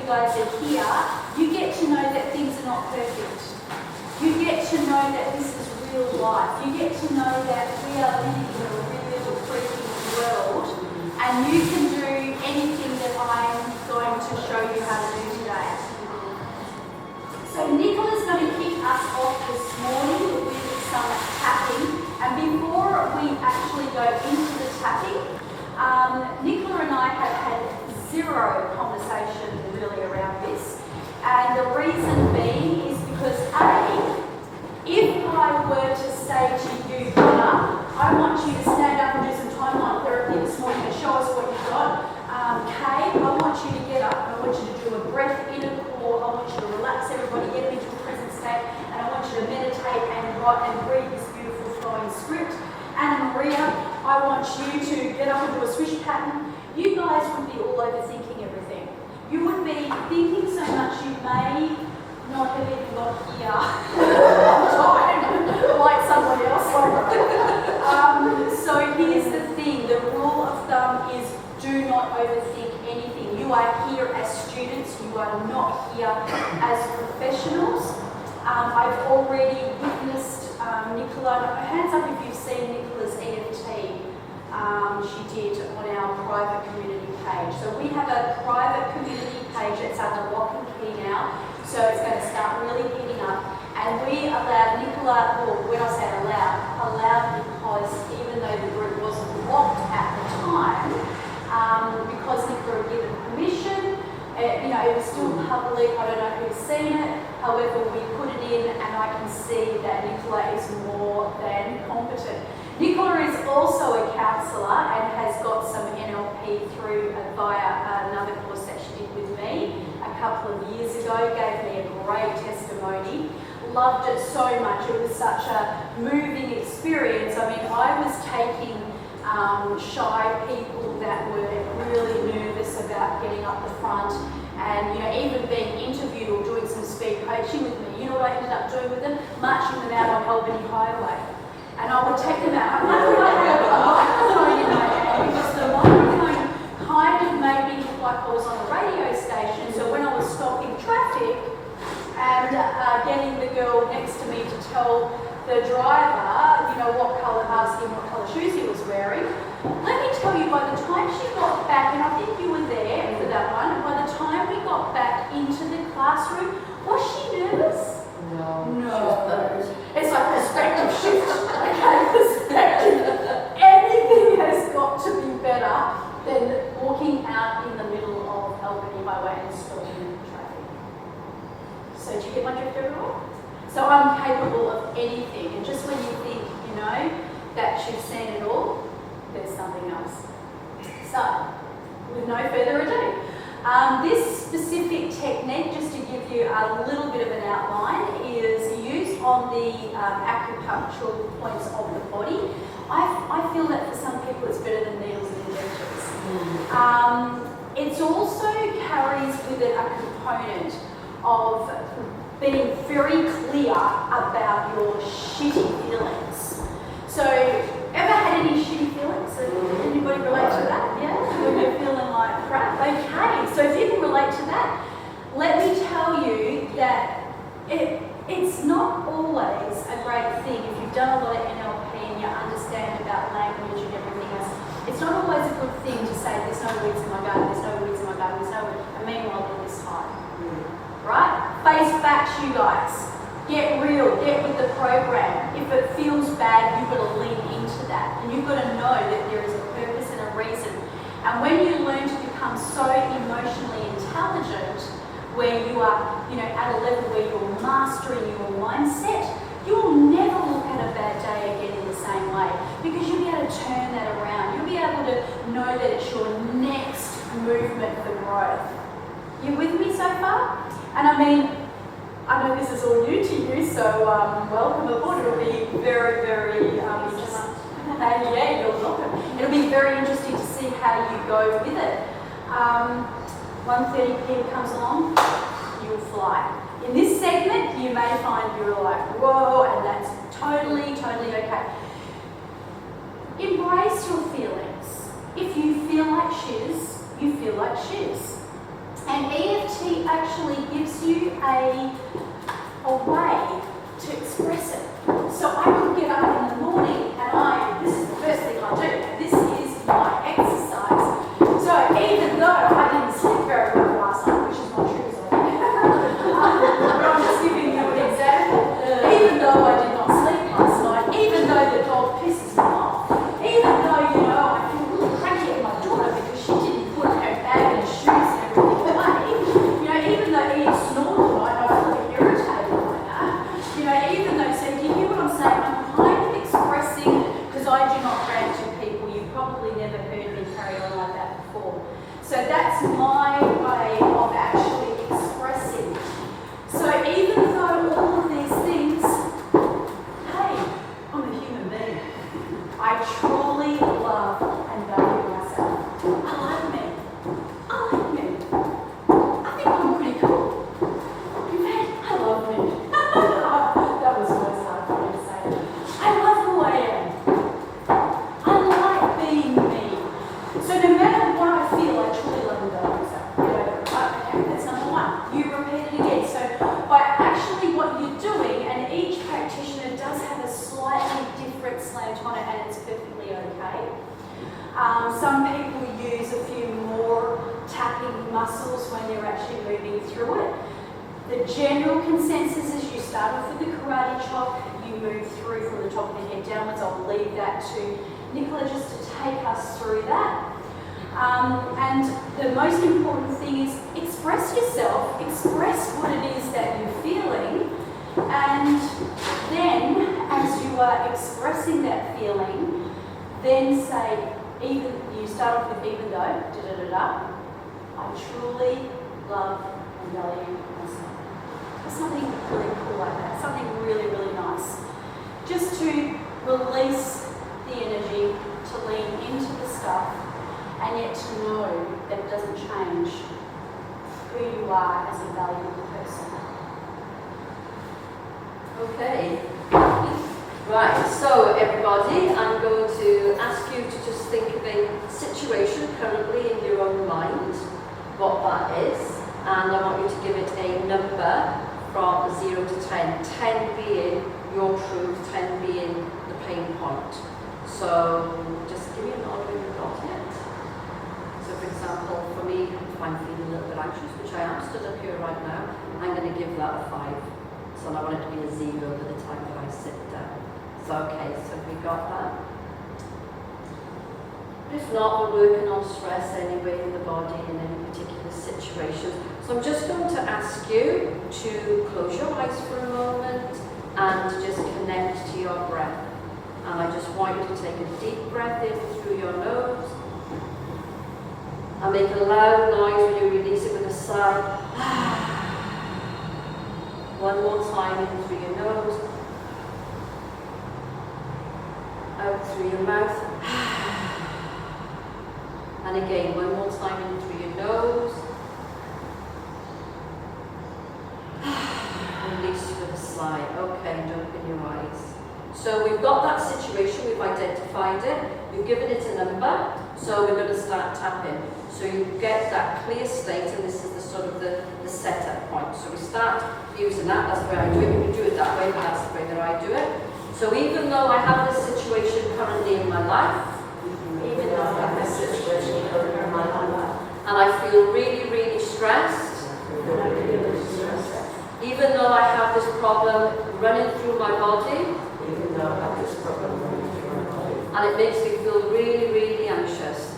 guys are here, you get to know that things are not perfect. You get to know that this is real life. You get to know that we are living in a real freaking world, and you can do anything that I'm going to show you how to do today. So Nicola's going to kick us off this morning with some tapping, and before we actually go into the tapping, Nicola and I have had zero conversation really around this, and the reason being is because if I were to say to you, Donna, I want you to stand up and do some timeline therapy this morning and show us what you've got. Kay, I want you to get up and I want you to do a breath in and core. I want you to relax everybody, get them into a present state, and I want you to meditate and write and read this beautiful flowing script. Anna Maria, I want you to get up and do a swish pattern. You guys would be all overthinking everything. You would be thinking so much you may not have even got here on time, like someone else. So here's the thing, the rule of thumb is do not overthink anything. You are here as students, you are not here as professionals. I've already witnessed Nicola, hands up if you've seen Nicola's EFT. She did on our private community page. So we have a private community page that's under lock and key now. So it's going to start really heating up. And we allowed Nicola, or when I say allowed because even though the group wasn't locked at the time, because Nicola had given permission, it was still public, I don't know who's seen it, however we put it in and I can see that Nicola is more than competent. Nicola is also a counsellor and has got some NLP through via another course that she did with me a couple of years ago, gave me a great testimony, loved it so much, it was such a moving experience. I mean, I was taking shy people that were really nervous about getting up the front and even being interviewed or doing some speed coaching with me. You know what I ended up doing with them? Marching them out on Albany Highway. And I would take them out. I had a microphone in my hand because the microphone kind of made me look like I was on a radio station. So when I was stopping traffic and getting the girl next to me to tell the driver, what colour, ask him what colour shoes he was wearing. Let me tell you, by the time she got back, and I think you were there for that one, by the time we got back into the classroom, was she nervous? No. It's like perspective shift. Okay, perspective. Anything has got to be better than walking out in the middle of Albany Highway and stopping traffic. So do you get my drift everywhere? So I'm capable of anything, and just when you think, that you've seen it all, there's something else. So, with no further ado, this specific technique, just to give you a little bit of an outline, is used on the acupunctural points of the body. I feel that for some people it's better than needles and injections. It also carries with it a component of being very clear about your shitty feelings. So, ever had any shitty feelings? Anybody relate to that? Yeah? When you're feeling like crap? Okay, so if you can relate to that, let me tell you that it's not always a great thing if you've done a lot of NLP and you understand about language and everything else. It's not always a good thing to say there's no weeds in my garden, there's no weeds in my garden, there's no weeds, and meanwhile they're this high. Right? Face facts, you guys. Get real, get with the program. If it feels bad, you've got to lean into that. And you've got to know that there is a purpose and a reason. And when you learn to become so emotionally intelligent, where you are, at a level where you're mastering your mindset, you'll never look at a bad day again in the same way. Because you'll be able to turn that around. You'll be able to know that it's your next movement for growth. You with me so far? And I know this is all new to you, so welcome aboard. It'll be very, very interesting. Yeah, you're welcome. It'll be very interesting to see how you go with it. 1:30 p.m. comes along, you'll fly. In this segment, you may find you're like, whoa, and that's totally, totally okay. Embrace your feelings. If you feel like shiz, you feel like shiz. And EFT actually gives you a way to express it. So I could get up in the morning and this is the first thing I do. This is my exercise. So even though I didn't sleep very well last night, which is not true, but I'm just giving you an example. Even though I did not sleep last night, even though the dog pisses me off, even though, I feel a little cranky at my daughter because she didn't put her bag and shoes and everything away, even though Ian snored all night, I feel a bit irritated by that. Even though, so do you hear what I'm saying? I'm kind of expressing, because I do not rant to people, you've probably never heard me carry on like that before. So that's my way of actually expressing. So even though all of these things, hey, I'm a human being. I truly love and value myself. I like me. I like me. I think I'm pretty cool. In fact, I love me. That was always hard for me to say. I love who I am. I like being me. So no matter what I feel, I truly love and value myself. Okay, that's number one. You repeat it again. So by actually what you're doing, and each practitioner does have a slightly different slant on it, and it's perfectly okay. Some people use a few more tapping muscles when they're actually moving through it. The general consensus is you start off with the karate chop, you move through from the top of the head downwards. I'll leave that to Nicola just to take us through that. And the most important thing is express yourself, express what it is that you're feeling, and then as you are expressing that feeling, then say, you start off with even though, I truly love and value myself. There's something really cool like that, something really, really nice. Just to release the energy, to lean into the stuff, and yet to know that it doesn't change who you are as a valuable person. Okay. Right, so everybody, I'm going to ask you to just think of a situation currently in your own mind, what that is, and I want you to give it a number from 0 to 10. 10 being your truth, 10 being the pain point. So just give me an order when you've got it. So for example, for me, if I'm feeling a little bit anxious, which I am stood up here right now, I'm going to give that a 5. So I want it to be a 0 by the time that I sit down. So okay, so we got that. If not, we're working on stress anyway in the body in any particular situation. So I'm just going to ask you to close your eyes for a moment and just connect to your breath. And I just want you to take a deep breath in through your nose and make a loud noise when you release it with a sigh. One more time in through your nose, out through your mouth, and again, one more time in through your nose, release with a sigh. Okay, and open your eyes. So we've got that situation, we've identified it, we've given it a number, so we're going to start tapping. So you get that clear state, and this is the sort of the setup point. So we start using that, that's the way I do it. You can do it that way, but that's the way that I do it. So even though I have this situation currently in my life, and I feel really, really stressed, even though I have this problem running through my body, and it makes me feel really, really anxious.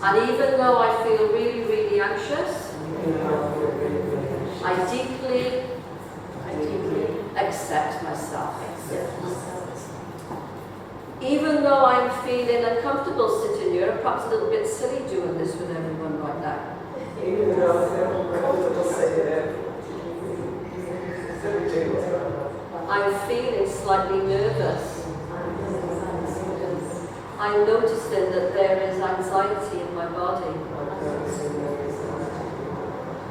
And even though I feel really, really anxious, I deeply accept myself. Even though I'm feeling uncomfortable sitting here, and perhaps a little bit silly doing this with everyone right now. Even though I feel uncomfortable sitting there. I'm feeling slightly nervous. I'm noticing that there is anxiety in my body.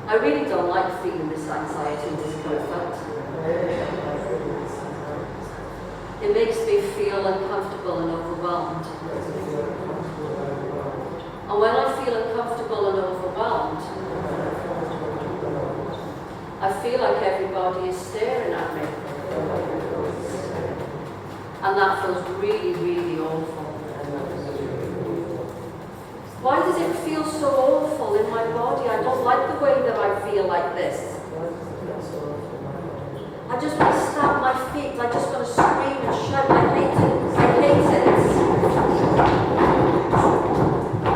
I really don't like feeling this anxiety and discomfort. It makes me feel uncomfortable and overwhelmed. And when I feel uncomfortable and overwhelmed, feel like everybody is staring at me. And that feels really, really awful. Why does it feel so awful in my body? I don't like the way that I feel like this. I just want to stamp my feet. I just want to scream and shout. I hate it. I hate it.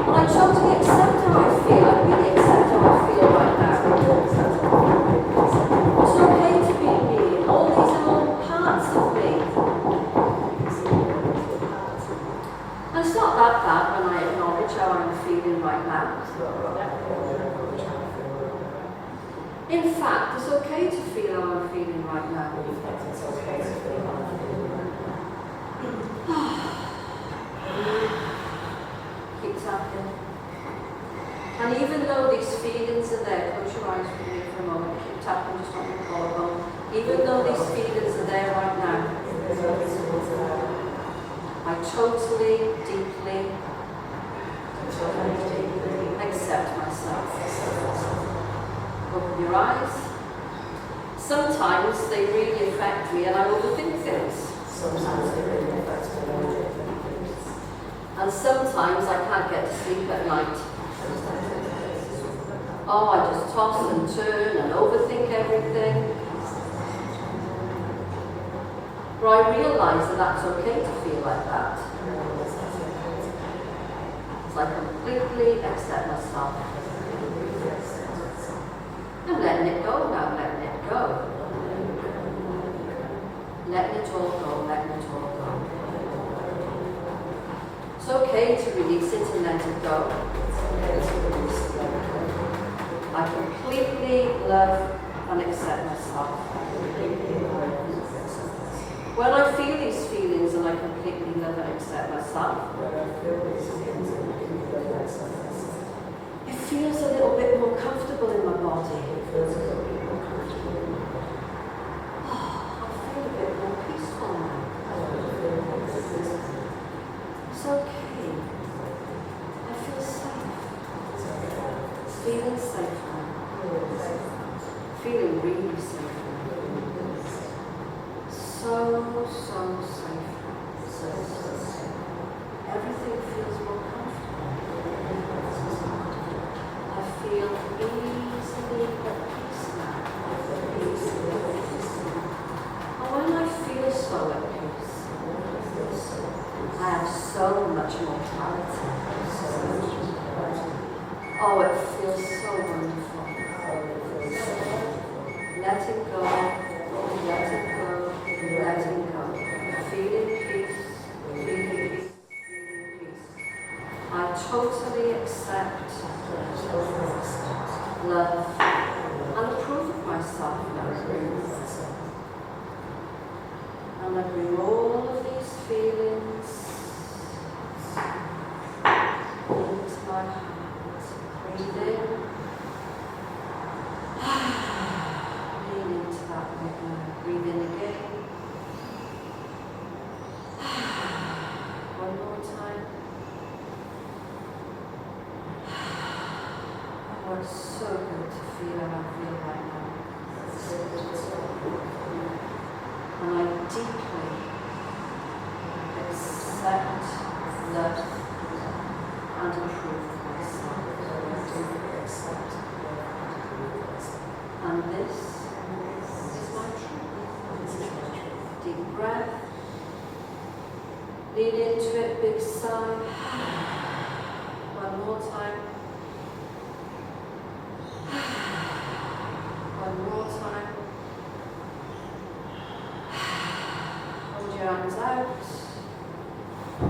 But I totally accept how I feel. I really accept how I feel right now. It's okay to be me. All these are all parts of me. And it's not that bad when I acknowledge how I'm feeling right now. In fact, it's okay to feel how I'm feeling right now. Keep tapping. And even though these feelings are there, close your eyes with me for a moment. Keep tapping just on your collarbone. Even though these feelings are there right now, I totally, deeply accept myself. Open your eyes. Sometimes they really affect me and I overthink things. And sometimes I can't get to sleep at night. Oh, I just toss and turn and overthink everything. But I realise that that's okay to feel like that. So I completely accept myself. I'm letting it go now, letting it go. Letting it all go, letting it all go. It's okay to release it and let it go. I completely love and accept myself. When I feel these feelings and I completely love and accept myself, it feels a little bit more comfortable in my body. I feel a bit more peaceful now. It's okay. I feel safe. Feeling safe now. Feeling really safe now. So safe. So safe. Everything feels more comfortable. I feel easily at peace now. And when I feel so at peace, I have so much more clarity. Oh, it feels so wonderful. Letting go, letting go, letting go. Feeling peace, feeling peace, feeling peace. I totally accept, love, and approve of myself now. And I bring all of these feelings into my heart. Breathe in. Lean into that right now. Breathe in again. One more time. Oh, it's so good to feel how I feel right now. And I deeply accept, love, and approve of myself. And this is my truth. Deep breath. Lean into it, big sigh. One more time. One more time. Hold your hands out.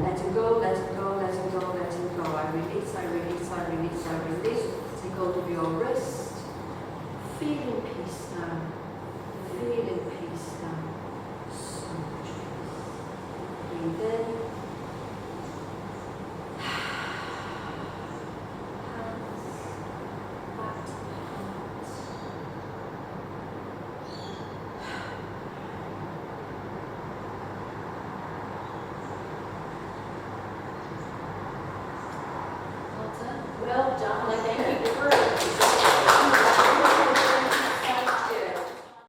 Let it go, let it go, let it go, let it go. I release, I release, I release, I release. Take hold of your wrist. Feeling peace now. Feeling peace now. So much peace. Breathe in.